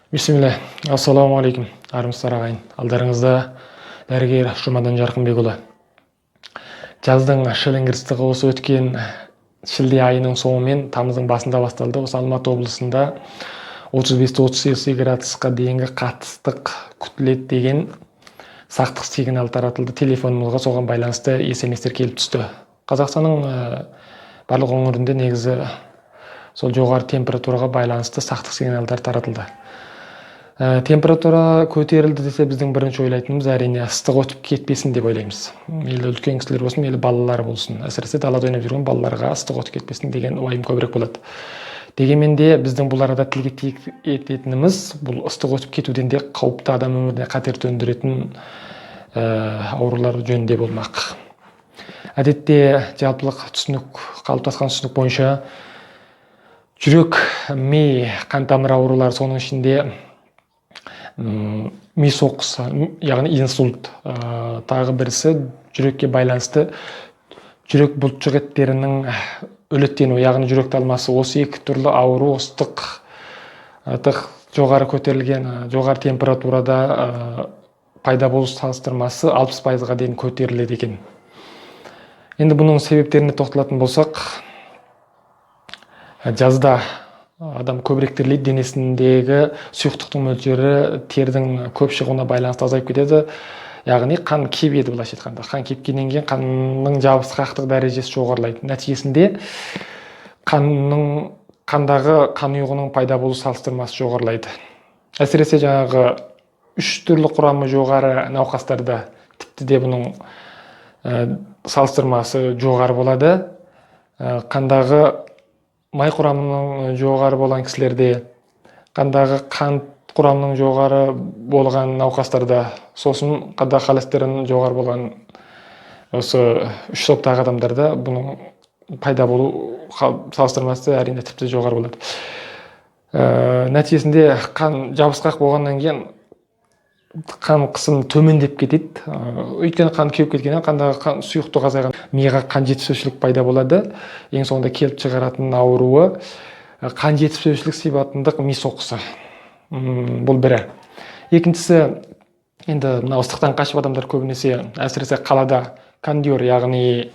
Бисмилля, ассаламу алейкум, армысыздар ағайын. Алдарыңызда дәрігер Жұмадан Жарқынбекұлы. Жаздың шіліңгір ыстығы осы өткен шілде айының соңы мен тамыздың басында басталды. Осы Алматы облысында 35-38 градусқа дейінгі қатты ыстық күтіледі деген сақтық сигнал таратылды. Телефонымызға соған байланысты SMS-тер келіп түсті. Қазақстанның барлық өңірінде негізі сол жоғары температураға байланысты сақтық сигналдар таратылды. Температура көтерілді десе біздің бірінші ойлайтынымыз әрине ыстық өтіп кетпесін деп ойлаймыз. Мейлі үлкен кісілер болсын, мейлі балалар болсын. Әсіресе далада ойнап жүрген балаларға ыстық өтіп кетпесін деген уайым көбірек болады. Дегенмен де біздің бұл арада тілге тиек ететініміз бұл ыстық өтіп кетуден де қауіпті адам өміріне қатер төндіретін аурулар жөнінде болмақ. Әдетте жалпылық түсінік, қалыптасқан түсінік бойынша жүрек, ми, қан тамыр аурулары, соның ішінде ми соққысы, яғни инсульт, тағы бірісі жүрекке байланысты жүрек бұлтшық еттерінің өлеттенуі, яғни жүрек талмасы. Осы екі түрлі ауру ыстық, жоғары көтерілген, жоғары температурада пайда болу салыстырмасы 60%-ға дейін көтеріледі екен. Енді бұның себептеріне тоқталатын болсақ, жазда адам көбірек терлейді, денесіндегі сұйықтықтың мөлшері тердің көп шығуына байланысты азайып кетеді. Яғни қан кебеді, былайша айтқанда. Қан кепкеннен кейін қанның жабысқақтық дәрежесі жоғарылайды. Нәтижесінде қандағы қан ұйығының пайда болу салыстырмасы жоғарылайды. Әсіресе жаңағы 3 түрлі құрамы жоғары науқастарда тіпті де бұның салыстырмасы жоғары болады. Қандағы май құрамының жоғары болған кісілерде, қандағы қант құрамының жоғары болған науқастарда, сосын қандағы холестерин жоғары болған осы 3 топтағы адамдарда бұның пайда болу салыстырмасы әрине тіпті жоғары болады. Нәтижесінде қан жабысқақ болғаннан кейін қан қысымы төмендеп кетеді. Өйткені қан кеуіп кеткеннен қандағы қан сұйықтық азайған, миға қан жетіспеушілік пайда болады. Ең соңында келіп шығаратын ауруы қан жетіспеушілік сипатындық ми соққысы. Бұл бірі. Екіншісі, енді мына ыстықтан қашып адамдар көбінесе, әсіресе қалада кондер, яғни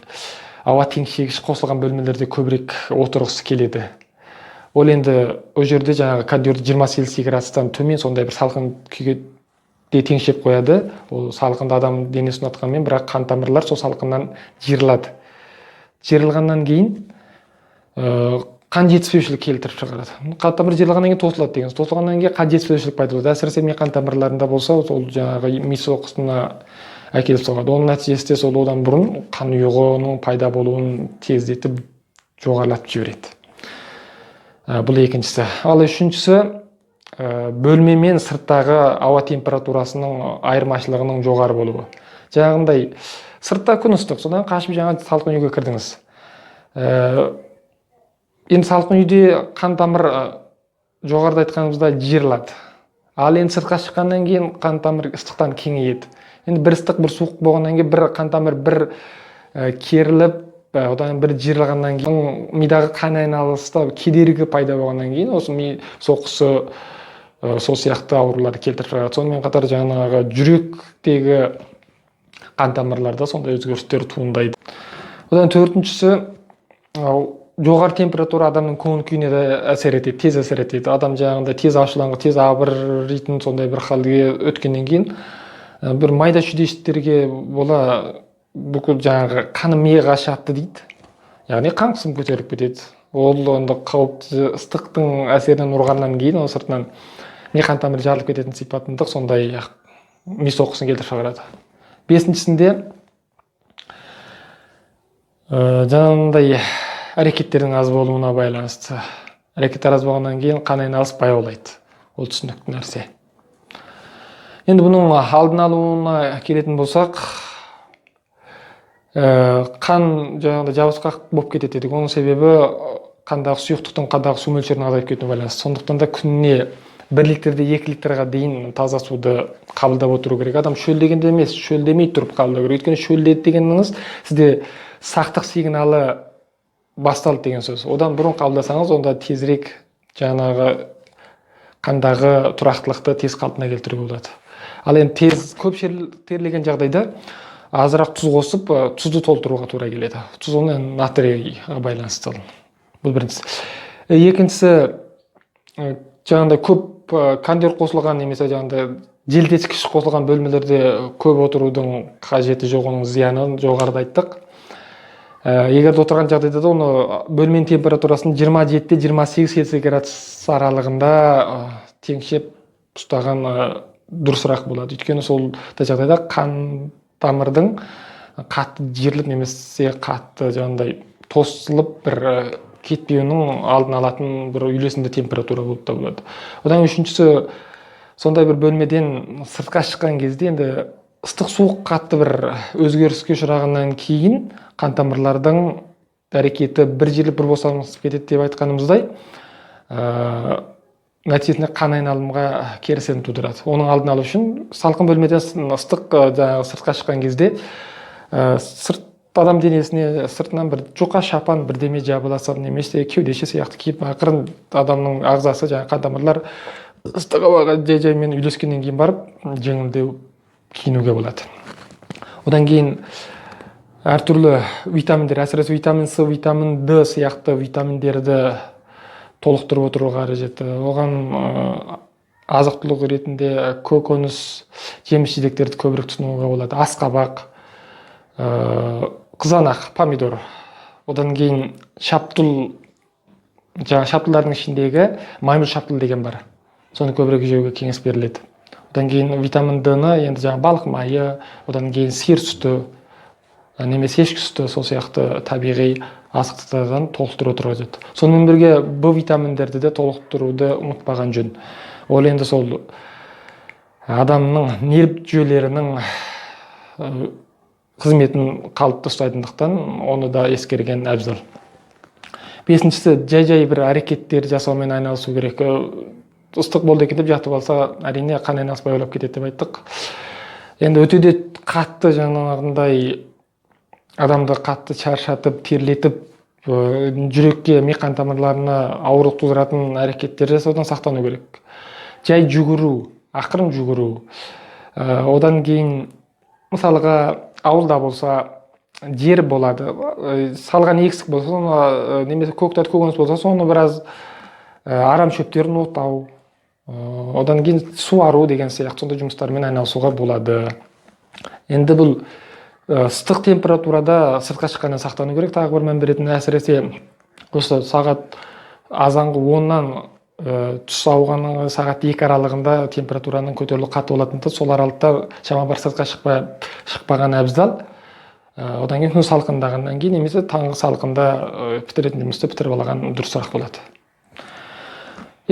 ауа теңшегіш қосылған бөлмелерде көбірек отырғысы келеді. Ол енді ол жерде жаңағы кондерді 20-30 градустан төмен сондай бір салқын күйге теңшеп қояды. Ол салқынды адам денесін ұнатқанмен, бірақ қан тамырлар сол салқыннан жиырылады. Жиырылғаннан кейін қан жетіспеушілік келтіріп шығарады. Қан тамыр жиырылғаннан кейін тосылады деген. Тосылғаннан кейін қан жетіспеушілік пайда болады. Әсіресе ми қан тамырларында болса, сол жаңағы ми соққысына әкеліп соғады. Оның нәтижесінде сол одан бұрын қан ұйығының пайда болуын тездетіп жоғарылатып жібереді. Бұл екіншісі. Ал үшіншісі, бөлме мен сырттағы ауа температурасының айырмашылығының жоғары болуы. Жаңағындай сыртта күн ыстық, содан қашып жаңа салқын үйге кірдіңіз. Енді салқын үйде қан тамыр жоғарыда айтқанымызда жиырылады. Ал енді сыртқа шыққаннан кейін қан тамыр ыстықтан кеңейеді. Енді бір ыстық, бір суық болғаннан кейін бір қан тамыр бір керіліп, одан бір жиырылғаннан кейін мидағы қан айналыста кедергі пайда болғаннан кейін осы ми соққысы сол сияқты ауруларды келтіріп шығарады. Сонымен қатар жаңағы жүректегі қан тамырларда сондай өзгерістер туындайды. Одан төртіншісі, жоғары температура адамның көңіл күйіне де әсер етеді, тез әсер етеді. Адам жаңағында тез ашуланған, тез абыржитын сондай бір халге өткеннен кейін бір майда шүйдешіктерге бола бүкіл жаңағы қаны миға шапты дейді. Яғни қан қысымы көтеріліп кетеді. Ол онда қауіпті ыстықтың әсерінен ұрғаннан кейін ол сыртынан ми қан тамыры жарылып кететін сипатындық сондай ми соққысын келтіріп шығарады. Бесіншісінде жаңағындай әрекеттердің аз болуына байланысты. Әрекеттер аз болғаннан кейін қан айналысы баяулайды. Ол түсінікті нәрсе. Енді бұның алдын алуына келетін болсақ, қан жаңағыдай жабысқақ болып кетеді. Оның себебі қандағы сұйықтықтың қандағы су мөлшерінің азайып кетуіне байланысты. Сондықтан да күніне 1 литрде 2 литрға дейін таза суды қабылдап отыру керек. Адам шөлдегенде емес, шөлдемей тұрып қабылдау керек. Өйткені шөлдеді дегеніңіз сізде сақтық сигналы басталды деген сөз. Одан бұрын қабылдасаңыз, онда тезірек жаңағы қандағы тұрақтылықты тез қалпына келтіруге болады. Ал енді тез көп терлеген жағдайда азырақ тұз қосып, тұзды толтыруға тура келеді. Тұз оны натрийға байланысты. Бұл біріншісі. Екіншісі, жаңағыдай көп кондер қосылған немесе жаңағыдай желдеткіш қосылған бөлмелерде көп отырудың қажеті жоқ, оның зиянын жоғарыда айттық. Егер отырған жағдайда да оны бөлменің температурасын 27-28 Цельсий градус аралығында теңшеп ұстаған дұрысырақ болады. Өйткені сол жағдайда қан тамырдың қатты жиырылып немесе қатты жаңағыдай тосылып бір кетпеуінің алдын алатын бір үйлесімді температура болып табылады. Одан үшіншісі, сондай бір бөлмеден сыртқа шыққан кезде енді ыстық суық қатты бір өзгеріске ұшырағаннан кейін қан тамырлардың әрекеті бір жерлеп бір босанып кетеді деп айтқанымыздай, нәтижесінде қан айналымға кері әсерін тудырады. Оның алдын алу үшін салқын бөлмеден ыстық сыртқа шыққан кезде адам денесіне сыртынан бір жұқа шапан бірдеме жабыласа немесе кеудеше сияқты киіп, ақырын адамның ағзасы, қан тамырлар ыстық ауаға жай-жаймен үйлескеннен кейін барып жеңілдеу киінуге болады. Одан кейін әртүрлі витаминдер, әсіресе витамин С, витамин Д сияқты витаминдерді толықтырып отыруға қажет. Оған азық-түлік ретінде көкөніс, жеміс-жидектерді көбірек тұтынуға болады. Асқабақ, қызанақ, помидор. Одан кейін шаптыл, шаптылдардың ішіндегі маймыл шаптыл деген бар. Соны көбірек жеуге кеңес беріледі. Одан кейін витамин Д-ны енді балық майы, одан кейін сиыр сүті, немесе ешкі сүті, сол сияқты табиғи азықтықтардан толықтыру қажет. Сонымен бірге Б витаминдерді де толықтыруды ұмытпаған жөн. Ол енді сол адамның нерв жүйелерінің қызметін қалыпты ұстайтындықтан оны да ескерген әбзал. Бесіншісі, жай-жай бір әрекеттер жасаумен айналысу керек. Ыстық болды екен деп жатып алса, әрине қан айналыспай ойлап кетеді деп айттық. Енді өтеде қатты жаңағындай адамды қатты шаршатып, терлетіп, жүрекке, ми қан тамырларына ауырлық тудыратын әрекеттер жасаудан сақтану керек. Жай жүгіру, ақырын жүгіру. Одан кейін мысалға ауылда болса жер болады, салған егістік болса, немесе көктат көкөніс болса, соны біраз арам шөптерін отау, одан кейін суару деген сияқты сондай жұмыстармен айналысуға болады. Енді бұл ыстық температурада сыртқа шыққаннан сақтану керек. Тағы бір мән беретін, әсіресе осы сағат азанғы 10-нан түс ауғанның сағат 2 аралығында температураның көтерілуі қатты болатындықтан сол аралықта шама бар сыртқа шықпаған әбзал. Одан кейін күн салқындағаннан кейін немесе таңғы салқында бітіретін жұмысты бітіріп алған дұрысырақ болады.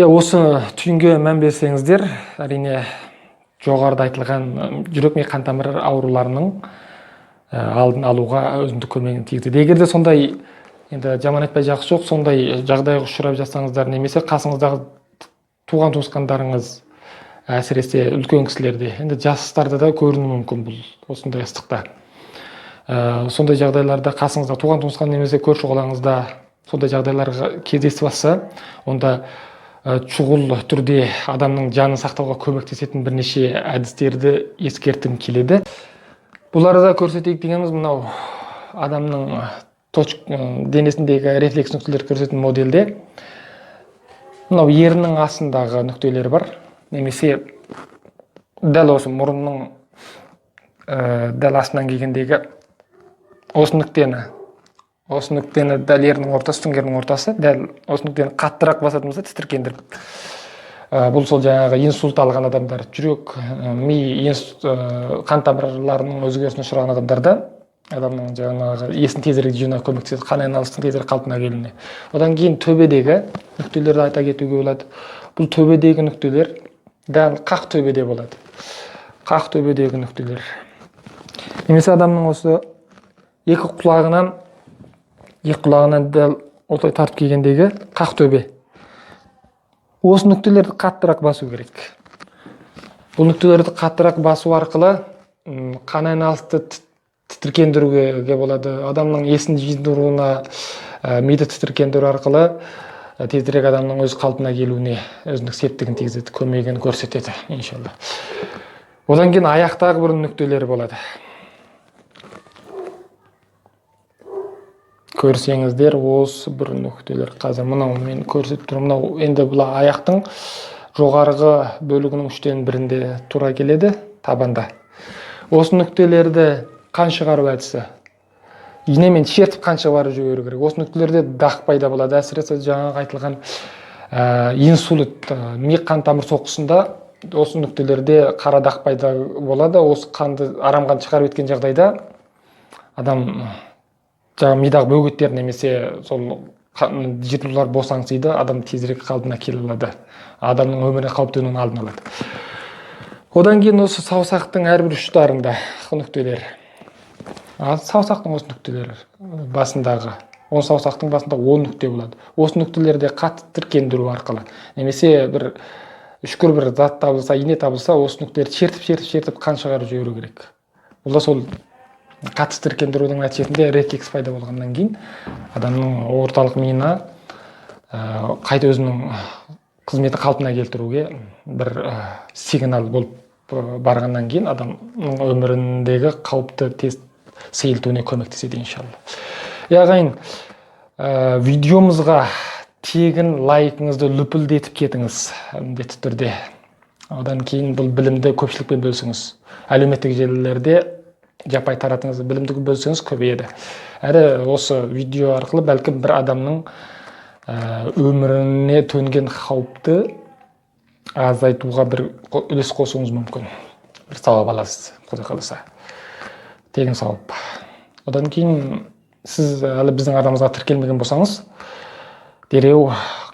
Осы түйінге мән берсеңіздер, әрине жоғарыда айтылған жүрек ми қан тамыр ауруларының алдын алуға өзіндік көмегін тигізеді. Егер де сондай, енді жаман айтпай жақсы жоқ, сондай жағдайға ұшырап жатсаңыздар, немесе қасыңыздағы туған туысқандарыңыз, әсіресе үлкен кісілерде, енді жастарда да көрінуі мүмкін бұл осындай ыстықта. Сондай жағдайларда қасыңызда туған туысқан немесе көрші қолаңызда сондай жағдайларға кездесіп жатса, онда шұғыл түрде адамның жанын сақтауға көмектесетін бірнеше әдістерді ескертім келеді. Бұларды көрсетейік дегеніміз мынау адамның денесіндегі рефлекс нүктелер көрсететін модельде мынау ерінің астындағы нүктелер бар, немесе дәл осы мұрынның дәл астынан келгендегі осы нүктені дәл ерінің ортасы, түңгерінің ортасы, дәл осы нүктені қаттырақ басатын болса тітіркендіріп. Бұл сол жаңағы инсульт алған адамдар, жүрек, ми, қан тамырларының өзгерісіне ұшыраған адамдарда адамның жаңағы есін тезірек жиюына көмектеседі, қан айналысының тезірек қалпына келуіне. Одан кейін төбедегі нүктелерді айта кетуге болады. Бұл төбедегі нүктелер дәл қақ төбеде болады. Қақ төбедегі нүктелер. Немесе адамның осы екі құлағынан дәл осылай тартып келгендегі қақ төбе. Осы нүктелерді қаттырақ басу керек. Бұл нүктелерді қаттырақ басу арқылы қан айналысты тітіркендіруге болады. Адамның есін жидыруына, миды тітіркендіру арқылы тезірек адамның өз қалпына келуіне өзіндік септігін тигізеді, көмегін көрсетеді, иншалла. Одан кейін аяқтағы бір нүктелер болады. Көрсеңіздер, осы бір нүктелер. Қазір мынау мен көрсетіп тұрмын. Мынау енді бұл аяқтың жоғарғы бөлігінің 1/3-інде тура келеді, табанда. Осы нүктелерді қан шығару әдісі. Инемен шертіп қан шығарып жіберу керек. Осы нүктелерде дақ пайда болады. Әсіресе жаңағы айтылған инсулт, ми қан тамыр соққысында осы нүктелерде қара дақ пайда болады. Осы қанды арам қан шығарып өткен жағдайда адам жаңағы мидағы бөгеттер немесе сол жиырылулар босаңсиды, адам тезірек қалпына келе алады. Адамның өміріне қауіп төнуінің алдын алады. Одан кейін осы саусақтың әрбір ұштарында нүктелер. Саусақтың осы нүктелері басындағы, саусақтың басында 10 нүкте болады. Осы нүктелерде қатты тіркендіру арқылы, немесе бір үшкір бір зат табылса, ине табылса, осы нүктелерді шертіп қан шығарып жіберу керек. Бұл да сол қатты тіркендірудің нәтижесінде рефлекс пайда болғаннан кейін адамның орталық миына қайта өзінің қызметі қалпына келтіруге бір сигнал болып барғаннан кейін адамның өміріндегі қауіпті тез сейілтуіне көмектеседі, иншалла. Ағайын, видеомызға тегін лайкыңызды лүпілдетіп кетіңіз, міндетті түрде. Одан кейін бұл білімді көпшілікпен бөлсеңіз, әлеуметтік желілерде жаппай таратыңыз, білімді бөлсеңіз көбейеді. Әрі осы видео арқылы бәлкім бір адамның өміріне төнген қауіпті азайтуға бір үлес қосуыңыз мүмкін. Бір сауап аласыз, Құдай қаласа. Тегін сауап. Одан кейін сіз әлі біздің арнамызға тіркелмеген болсаңыз, дереу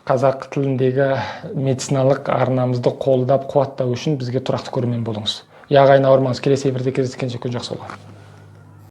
қазақ тіліндегі медициналық арнамызды қолдап қуаттау үшін бізге тұрақты көрермен болыңыз. Ағайын, ауырмаңыз, келесі эфирде кездескенше күн жақсы болсын.